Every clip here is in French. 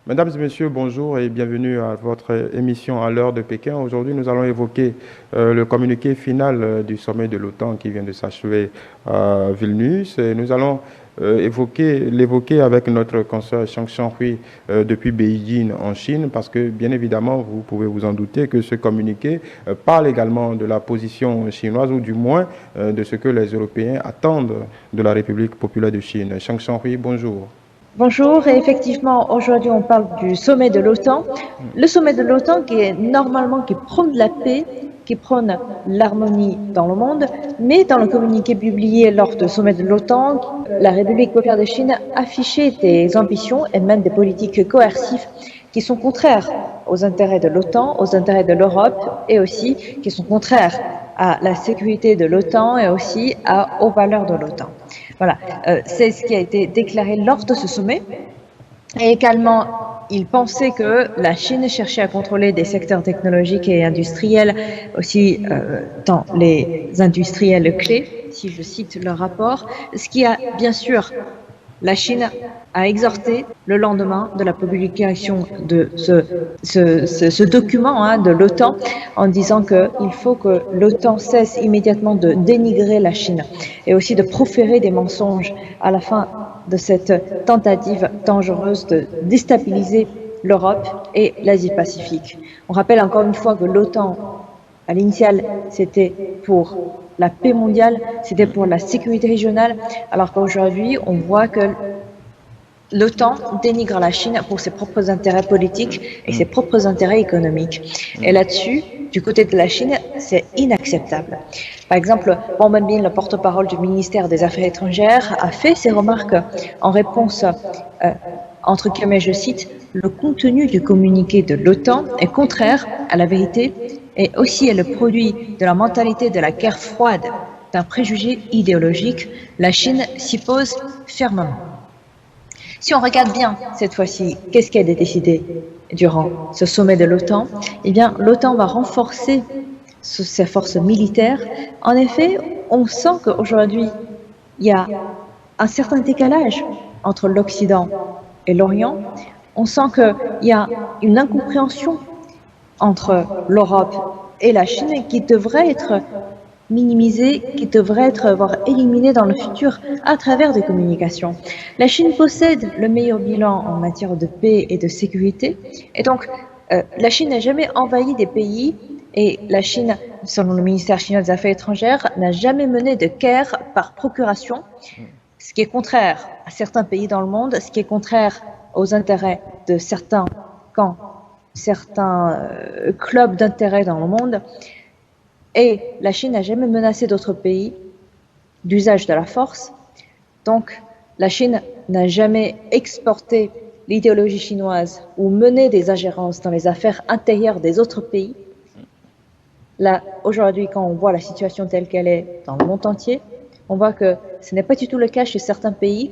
Mesdames et messieurs, bonjour et bienvenue à votre émission à l'heure de Pékin. Aujourd'hui, nous allons évoquer le communiqué final du sommet de l'OTAN qui vient de s'achever à Vilnius. Et nous allons l'évoquer avec notre consoeur Chang Hui depuis Beijing en Chine parce que, bien évidemment, vous pouvez vous en douter que ce communiqué parle également de la position chinoise ou du moins de ce que les Européens attendent de la République populaire de Chine. Chang Hui, bonjour. Bonjour, et effectivement, aujourd'hui on parle du sommet de l'OTAN. Le sommet de l'OTAN qui prône la paix, qui prône l'harmonie dans le monde, mais dans le communiqué publié lors du sommet de l'OTAN, la République populaire de Chine affichait des ambitions et même des politiques coercives qui sont contraires aux intérêts de l'OTAN, aux intérêts de l'Europe et aussi qui sont contraires à la sécurité de l'OTAN et aussi aux valeurs de l'OTAN. Voilà, c'est ce qui a été déclaré lors de ce sommet. Et également, il pensait que la Chine cherchait à contrôler des secteurs technologiques et industriels, aussi dans les industriels clés, si je cite le rapport, ce qui a bien sûr la Chine a exhorté le lendemain de la publication de ce document de l'OTAN en disant qu'il faut que l'OTAN cesse immédiatement de dénigrer la Chine et aussi de proférer des mensonges à la fin de cette tentative dangereuse de déstabiliser l'Europe et l'Asie-Pacifique. On rappelle encore une fois que l'OTAN, à l'initiale, c'était pour la paix mondiale, c'était pour la sécurité régionale, alors qu'aujourd'hui, on voit que l'OTAN dénigre la Chine pour ses propres intérêts politiques et ses propres intérêts économiques. Et là-dessus, du côté de la Chine, c'est inacceptable. Par exemple, Wang Wenbin, le porte-parole du ministère des Affaires étrangères, a fait ces remarques en réponse, entre guillemets, je cite, « Le contenu du communiqué de l'OTAN est contraire à la vérité et aussi est le produit de la mentalité de la guerre froide, d'un préjugé idéologique. La Chine s'y pose fermement. » Si on regarde bien cette fois-ci, qu'est-ce qui a été décidé durant ce sommet de l'OTAN? Eh bien, l'OTAN va renforcer ses forces militaires. En effet, on sent qu'aujourd'hui, il y a un certain décalage entre l'Occident et l'Orient. On sent qu'il y a une incompréhension entre l'Europe et la Chine qui devrait être minimisée, qui devrait voire éliminée dans le futur à travers des communications. La Chine possède le meilleur bilan en matière de paix et de sécurité, et donc la Chine n'a jamais envahi des pays, et la Chine, selon le ministère chinois des Affaires étrangères, n'a jamais mené de guerre par procuration, ce qui est contraire à certains pays dans le monde, ce qui est contraire aux intérêts de certains camps, certains clubs d'intérêt dans le monde. Et la Chine n'a jamais menacé d'autres pays d'usage de la force. Donc, la Chine n'a jamais exporté l'idéologie chinoise ou mené des ingérences dans les affaires intérieures des autres pays. Là, aujourd'hui, quand on voit la situation telle qu'elle est dans le monde entier, on voit que ce n'est pas du tout le cas chez certains pays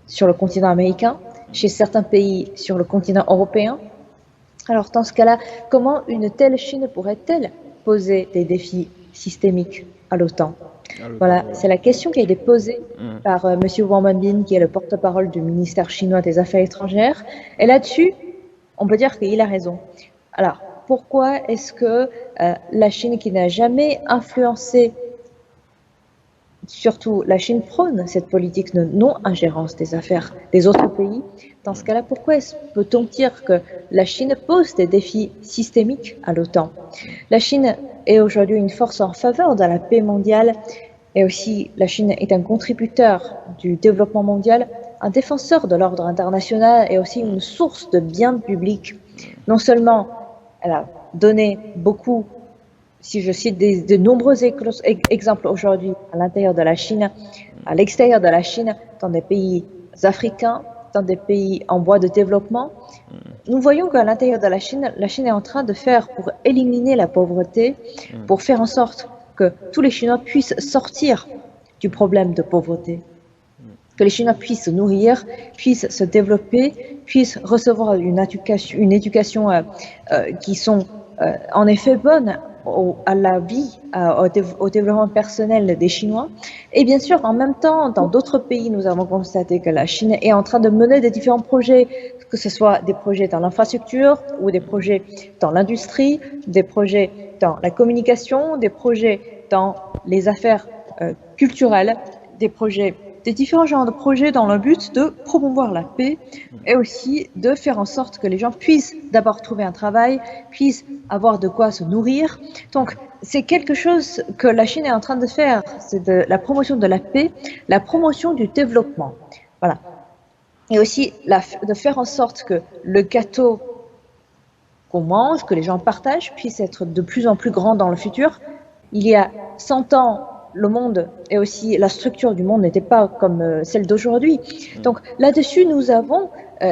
sur le continent américain, chez certains pays sur le continent européen. Alors, dans ce cas-là, comment une telle Chine pourrait-elle poser des défis systémiques à l'OTAN? Voilà, c'est la question qui a été posée par M. Wang Wenbin, qui est le porte-parole du ministère chinois des Affaires étrangères. Et là-dessus, on peut dire qu'il a raison. Alors, pourquoi est-ce que la Chine, qui n'a jamais influencé, surtout la Chine prône cette politique de non-ingérence des affaires des autres pays? Dans ce cas-là, pourquoi peut-on dire que la Chine pose des défis systémiques à l'OTAN? La Chine est aujourd'hui une force en faveur de la paix mondiale, et aussi la Chine est un contributeur du développement mondial, un défenseur de l'ordre international et aussi une source de biens publics. Non seulement elle a donné beaucoup, si je cite de nombreux exemples aujourd'hui à l'intérieur de la Chine, à l'extérieur de la Chine, dans des pays africains, dans des pays en voie de développement, nous voyons qu'à l'intérieur de la Chine est en train de faire pour éliminer la pauvreté, pour faire en sorte que tous les Chinois puissent sortir du problème de pauvreté, que les Chinois puissent se nourrir, puissent se développer, puissent recevoir une éducation qui sont en effet bonnes à la vie, au développement personnel des Chinois. Et bien sûr, en même temps, dans d'autres pays, nous avons constaté que la Chine est en train de mener des différents projets, que ce soit des projets dans l'infrastructure ou des projets dans l'industrie, des projets dans la communication, des projets dans les affaires culturelles, des différents genres de projets dans le but de promouvoir la paix et aussi de faire en sorte que les gens puissent d'abord trouver un travail, puissent avoir de quoi se nourrir. Donc, c'est quelque chose que la Chine est en train de faire, c'est de la promotion de la paix, la promotion du développement. Voilà. Et aussi de faire en sorte que le gâteau qu'on mange, que les gens partagent, puisse être de plus en plus grand dans le futur. Il y a 100 ans, le monde et aussi la structure du monde n'était pas comme celle d'aujourd'hui. Donc là-dessus, nous avons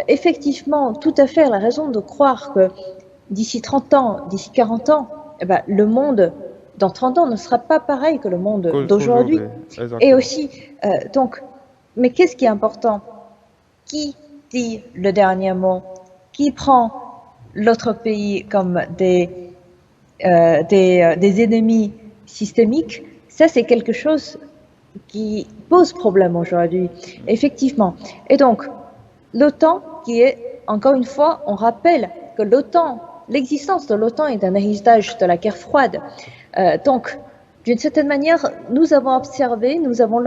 effectivement tout à fait la raison de croire que d'ici 30 ans, d'ici 40 ans, eh ben, le monde dans 30 ans ne sera pas pareil que le monde d'aujourd'hui. Et aussi, donc, mais qu'est-ce qui est important? Qui dit le dernier mot? Qui prend l'autre pays comme des ennemis systémiques? Ça, c'est quelque chose qui pose problème aujourd'hui, effectivement. Et donc, l'OTAN, qui est, encore une fois, on rappelle que l'OTAN, l'existence de l'OTAN est un héritage de la guerre froide. Donc, d'une certaine manière, nous avons observé, nous avons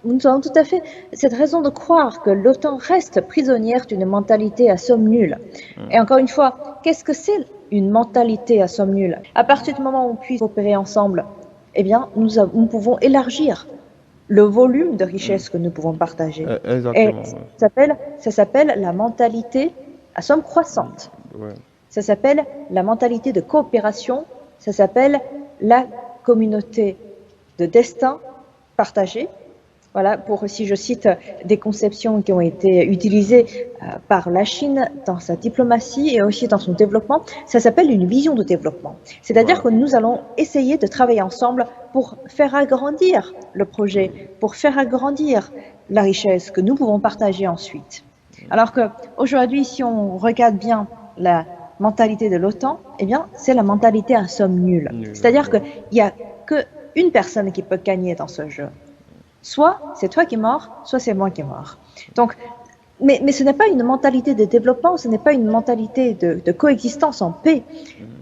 tout à fait cette raison de croire que l'OTAN reste prisonnière d'une mentalité à somme nulle. Et encore une fois, qu'est-ce que c'est une mentalité à somme nulle? À partir du moment où on puisse coopérer ensemble, eh bien, nous pouvons élargir le volume de richesse que nous pouvons partager. Exactement. Et ça s'appelle la mentalité à somme croissante. Ouais. Ça s'appelle la mentalité de coopération. Ça s'appelle la communauté de destin partagé. Voilà, si je cite des conceptions qui ont été utilisées par la Chine dans sa diplomatie et aussi dans son développement, ça s'appelle une vision de développement. C'est-à-dire que nous allons essayer de travailler ensemble pour faire agrandir le projet, pour faire agrandir la richesse que nous pouvons partager ensuite. Alors qu'aujourd'hui, si on regarde bien la mentalité de l'OTAN, eh bien, c'est la mentalité à somme nulle. C'est-à-dire qu'il n'y a qu'une personne qui peut gagner dans ce jeu. Soit c'est toi qui es mort, soit c'est moi qui est mort. Donc, mais ce n'est pas une mentalité de développement, ce n'est pas une mentalité de coexistence en paix.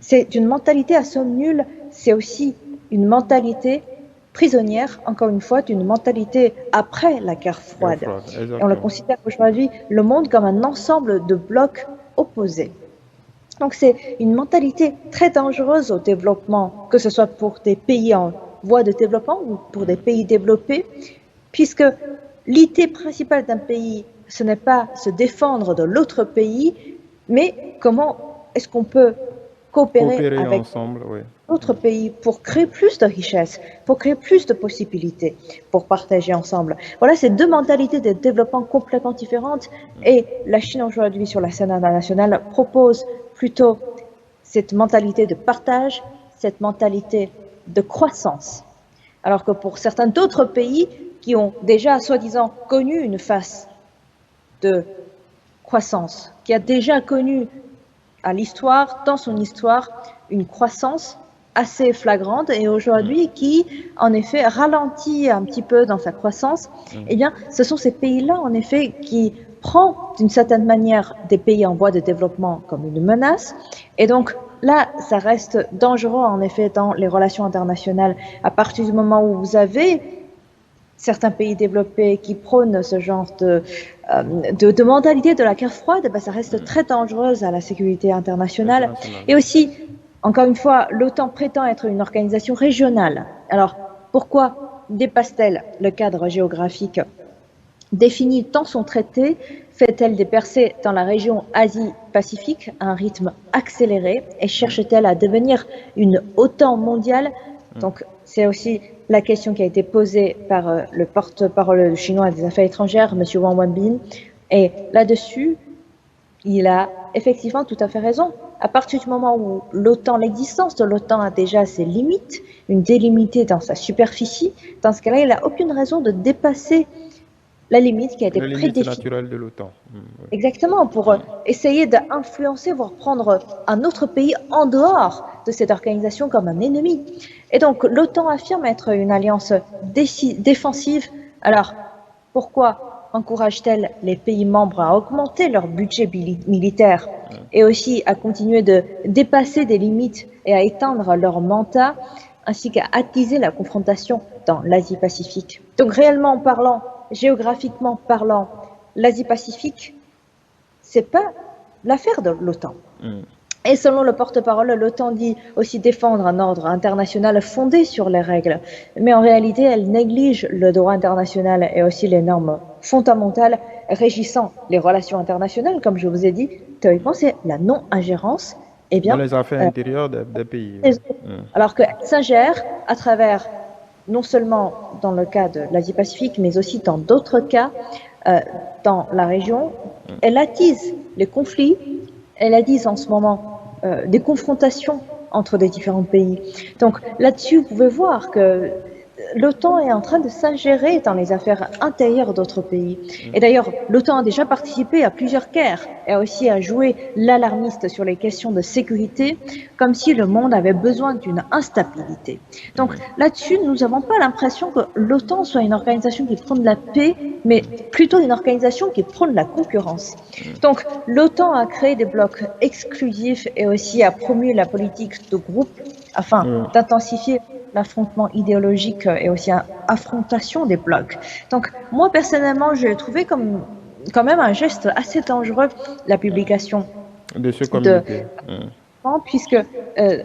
C'est une mentalité à somme nulle, c'est aussi une mentalité prisonnière, encore une fois, d'une mentalité après la guerre froide. Et on le considère aujourd'hui le monde comme un ensemble de blocs opposés. Donc c'est une mentalité très dangereuse au développement, que ce soit pour des pays en voie de développement ou pour des pays développés, puisque l'idée principale d'un pays, ce n'est pas se défendre de l'autre pays, mais comment est-ce qu'on peut coopérer avec d'autres pays pour créer plus de richesses, pour créer plus de possibilités, pour partager ensemble. Voilà, c'est deux mentalités de développement complètement différentes et la Chine aujourd'hui sur la scène internationale propose plutôt cette mentalité de partage, cette mentalité de croissance. Alors que pour certains d'autres pays qui ont déjà, soi-disant, connu une phase de croissance, qui a déjà connu à l'histoire, dans son histoire, une croissance assez flagrante et aujourd'hui qui, en effet, ralentit un petit peu dans sa croissance, eh bien, ce sont ces pays-là, en effet, qui prennent d'une certaine manière des pays en voie de développement comme une menace et donc là, ça reste dangereux, en effet, dans les relations internationales. À partir du moment où vous avez certains pays développés qui prônent ce genre de mentalité de la guerre froide, ben, ça reste très dangereux à la sécurité internationale. Et aussi, encore une fois, l'OTAN prétend être une organisation régionale. Alors, pourquoi dépasse-t-elle le cadre géographique défini dans son traité? Fait-elle des percées dans la région Asie-Pacifique à un rythme accéléré et cherche-t-elle à devenir une OTAN mondiale? Donc, c'est aussi la question qui a été posée par le porte-parole chinois des Affaires étrangères, M. Wang Wenbin. Et là-dessus, il a effectivement tout à fait raison. À partir du moment où l'existence de l'OTAN a déjà ses limites, une délimitée dans sa superficie, dans ce cas-là, il n'a aucune raison de dépasser la limite qui a été prédéfinie. La limite naturelle de l'OTAN. Exactement, pour essayer d'influencer, voire prendre un autre pays en dehors de cette organisation comme un ennemi. Et donc l'OTAN affirme être une alliance défensive. Alors pourquoi encourage-t-elle les pays membres à augmenter leur budget militaire et aussi à continuer de dépasser des limites et à étendre leur mandat, ainsi qu'à attiser la confrontation dans l'Asie-Pacifique? Donc réellement parlant, géographiquement parlant, l'Asie-Pacifique, c'est pas l'affaire de l'OTAN. Et selon le porte-parole, l'OTAN dit aussi défendre un ordre international fondé sur les règles. Mais en réalité, elle néglige le droit international et aussi les normes fondamentales régissant les relations internationales. Comme je vous ai dit, théoriquement, c'est la non-ingérence. Eh bien, dans les affaires intérieures des pays. Alors qu'elle s'ingère à travers, non seulement dans le cas de l'Asie-Pacifique, mais aussi dans d'autres cas dans la région, elle attise les conflits, elle attise en ce moment des confrontations entre les différents pays. Donc là-dessus, vous pouvez voir que l'OTAN est en train de s'ingérer dans les affaires intérieures d'autres pays. Et d'ailleurs, l'OTAN a déjà participé à plusieurs guerres et aussi a joué l'alarmiste sur les questions de sécurité, comme si le monde avait besoin d'une instabilité. Donc là-dessus, nous n'avons pas l'impression que l'OTAN soit une organisation qui prône la paix, mais plutôt une organisation qui prône la concurrence. Donc l'OTAN a créé des blocs exclusifs et aussi a promu la politique de groupe afin d'intensifier l'affrontement idéologique et aussi une affrontation des blocs. Donc moi personnellement, j'ai trouvé comme quand même un geste assez dangereux la publication de ce communiqué. Puisque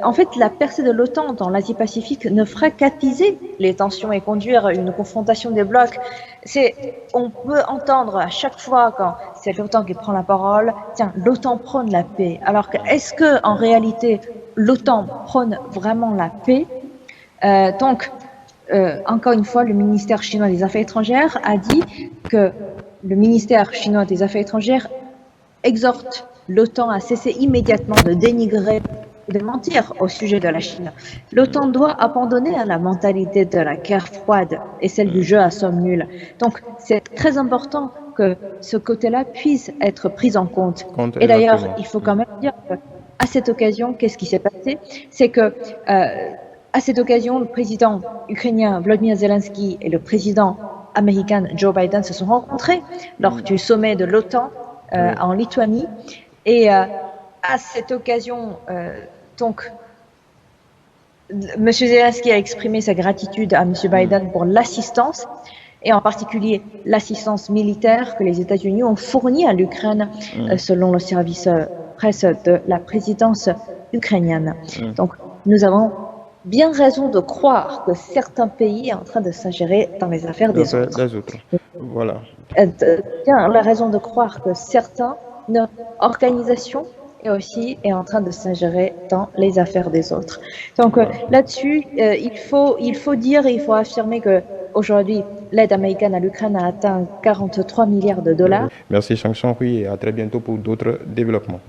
en fait la percée de l'OTAN dans l'Asie-Pacifique ne ferait qu'attiser les tensions et conduire à une confrontation des blocs. On peut entendre à chaque fois quand c'est l'OTAN qui prend la parole, tiens, l'OTAN prône la paix. Alors que est-ce que en réalité l'OTAN prône vraiment la paix? Donc, encore une fois, le ministère chinois des Affaires étrangères a dit que le ministère chinois des Affaires étrangères exhorte l'OTAN à cesser immédiatement de dénigrer et de mentir au sujet de la Chine. L'OTAN doit abandonner à la mentalité de la guerre froide et celle du jeu à somme nulle. Donc, c'est très important que ce côté-là puisse être pris en compte. Et d'ailleurs, il faut quand même dire qu'à cette occasion, qu'est-ce qui s'est passé? C'est que à cette occasion, le président ukrainien Volodymyr Zelensky et le président américain Joe Biden se sont rencontrés lors du sommet de l'OTAN en Lituanie. Et à cette occasion, donc, M. Zelensky a exprimé sa gratitude à M. Biden pour l'assistance, et en particulier l'assistance militaire que les États-Unis ont fournie à l'Ukraine, selon le service presse de la présidence ukrainienne. Donc, nous avons bien raison de croire que certains pays sont en train de s'ingérer dans les affaires des autres. Voilà. Bien la raison de croire que certaines organisations et aussi est en train de s'ingérer dans les affaires des autres. Donc là-dessus, il faut dire et il faut affirmer que aujourd'hui, l'aide américaine à l'Ukraine a atteint 43 milliards de dollars. Merci Chang Chang, et à très bientôt pour d'autres développements.